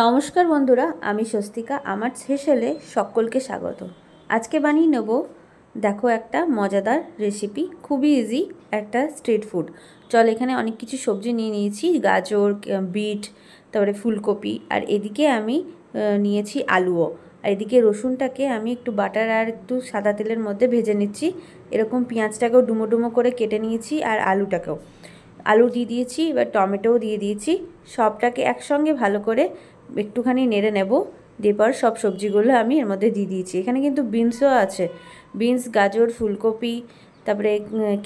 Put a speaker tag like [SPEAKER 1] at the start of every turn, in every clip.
[SPEAKER 1] নমস্কার বন্ধুরা, আমি স্বস্তিকা। আমার চ্যানেলে সকলকে স্বাগত। আজকে বানিয়ে নেব দেখো একটা মজাদার রেসিপি, খুবই ইজি একটা স্ট্রিট ফুড। চল, এখানে অনেক কিছু সবজি নিয়ে নিয়েছি, গাজর, বিট, তারপরে ফুলকপি, আর এদিকে আমি নিয়েছি আলুও। আর এদিকে রসুনটাকে আমি একটু বাটার আর একটু সাদা তেলের মধ্যে ভেজে নিচ্ছি। এরকম পেঁয়াজটাকেও ডুমো ডুমো করে কেটে নিয়েছি, আর আলু দিয়ে দিয়েছি, এবার টমেটোও দিয়ে দিয়েছি। সবটাকে একসঙ্গে ভালো করে একটুখানি নেড়ে নেব। দিয়ে পর সব সবজিগুলো আমি এর মধ্যে দিয়ে দিয়েছি। এখানে কিন্তু বিনসও আছে, বিনস, গাজর, ফুলকপি, তারপরে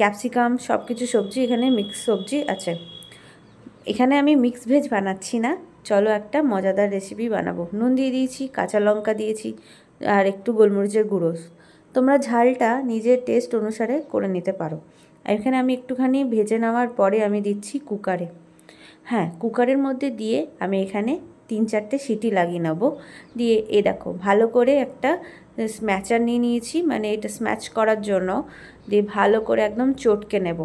[SPEAKER 1] ক্যাপসিকাম, সব কিছু সবজি এখানে মিক্স সবজি আছে। এখানে আমি মিক্স ভেজ বানাচ্ছি না, চলো একটা মজাদার রেসিপি বানাবো। নুন দিয়ে দিয়েছি, কাঁচা লঙ্কা দিয়েছি, আর একটু গোলমরিচের গুঁড়ো। তোমরা ঝালটা নিজের টেস্ট অনুসারে করে নিতে পারো। আর এখানে আমি একটুখানি ভেজে নেওয়ার পরে আমি দিচ্ছি কুকারে। হ্যাঁ, কুকারের মধ্যে দিয়ে আমি এখানে 3-4টে সিটি লাগিয়ে নেব। দিয়ে দেখো ভালো করে একটা স্ম্যাচার নিয়ে নিয়েছি, মানে এটা স্ম্যাচ করার জন্য। দিয়ে ভালো করে একদম চটকে নেব।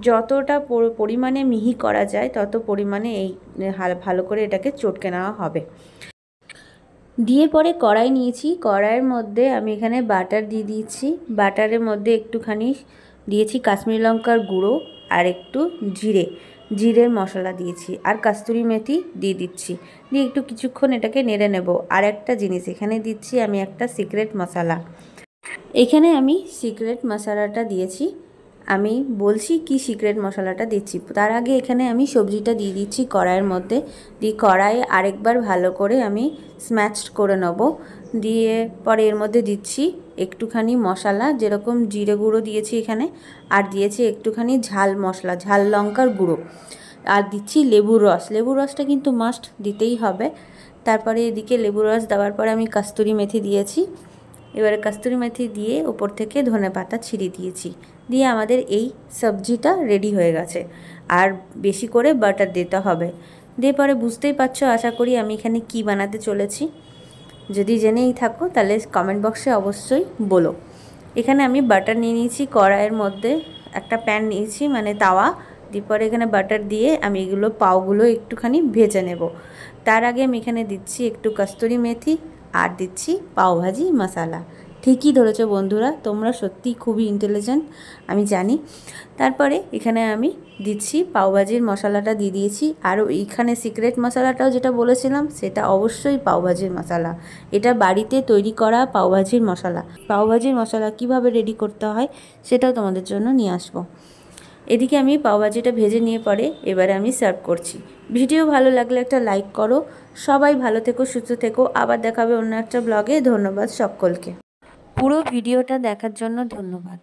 [SPEAKER 1] যতটা পরিমাণে মিহি করা যায় তত পরিমাণে এই ভালো করে এটাকে চটকে নেওয়া হবে। দিয়ে পরে কড়াই নিয়েছি, কড়াইয়ের মধ্যে আমি এখানে বাটার দিয়ে দিয়েছি। বাটারের মধ্যে একটুখানি দিয়েছি কাশ্মীরি লঙ্কার গুঁড়ো, আর একটু জিরের মশলা দিয়েছি, আর কস্তুরি মেথি দিয়ে দিচ্ছি। দিয়ে একটু কিছুক্ষণ এটাকে নেড়ে নেব। আর একটা জিনিস এখানে দিচ্ছি আমি, একটা সিক্রেট মশলা। এখানে আমি সিক্রেট মশলাটা দিয়েছি। আমি বলছি কি সিক্রেট মশলাটা দিচ্ছি। তার আগে এখানে আমি সবজিটা দিয়ে দিচ্ছি কড়াইয়ের মধ্যে। দিয়ে কড়াইয়ে আরেকবার ভালো করে আমি স্ম্যাশড করে নেব। দিয়ে পরে এর মধ্যে দিচ্ছি একটুখানি মশলা, যেরকম জিরে গুঁড়ো দিয়েছি এখানে, আর দিয়েছি একটুখানি ঝাল মশলা, ঝাল লঙ্কার গুঁড়ো, আর দিচ্ছি লেবুর রস। লেবুর রসটা কিন্তু মাস্ট দিতেই হবে। তারপরে এদিকে লেবুর রস দেওয়ার পরে আমি কস্তুরি মেথি দিয়েছি। এবারে কস্তুরি মেথি দিয়ে উপর থেকে ধনেপাতা ছিঁড়ে দিয়েছি। দিয়ে আমাদের এই সবজিটা রেডি হয়ে গেছে। আর বেশি করে বাটার দিতে হবে। দিয়ে পরে বুঝতেই পারছো আশা করি আমি এখানে কি বানাতে চলেছি। যদি জেনেই থাকো তাহলে কমেন্ট বক্সে অবশ্যই বলো। এখানে আমি বাটার নিয়ে নিয়েছি, কড়াইয়ের মধ্যে একটা প্যান নিয়েছি, মানে তাওয়া। দিয়ে পরে এখানে বাটার দিয়ে আমি এগুলো পাওগুলো একটুখানি ভেজে নেব। তার আগে আমি এখানে দিচ্ছি একটু কস্তুরি মেথি, আর দিচ্ছি পাওভাজি মশলা। ঠিকই ধরেছো বন্ধুরা, তোমরা সত্যিই খুবই ইন্টেলিজেন্ট, আমি জানি। তারপরে এখানে আমি দিচ্ছি পাওভাজির মশলাটা দিয়ে দিয়েছি। আর এইখানে সিক্রেট মশলাটাও যেটা বলেছিলাম সেটা অবশ্যই পাওভাজির মশলা। এটা বাড়িতে তৈরি করা পাওভাজির মশলা। পাওভাজির মশলা কিভাবে রেডি করতে হয় সেটাও তোমাদের জন্য নিয়ে আসবো। এদিকে আমি পাওভাজিটা ভেজে নিয়ে পরে এবারে আমি সার্ভ করছি। ভিডিও ভালো লাগলে একটা লাইক করো। সবাই ভালো থেকো, সুস্থ থেকো। আবার দেখাবে অন্য একটা ব্লগে। ধন্যবাদ সকলকে। পুরো ভিডিওটা দেখার জন্য ধন্যবাদ।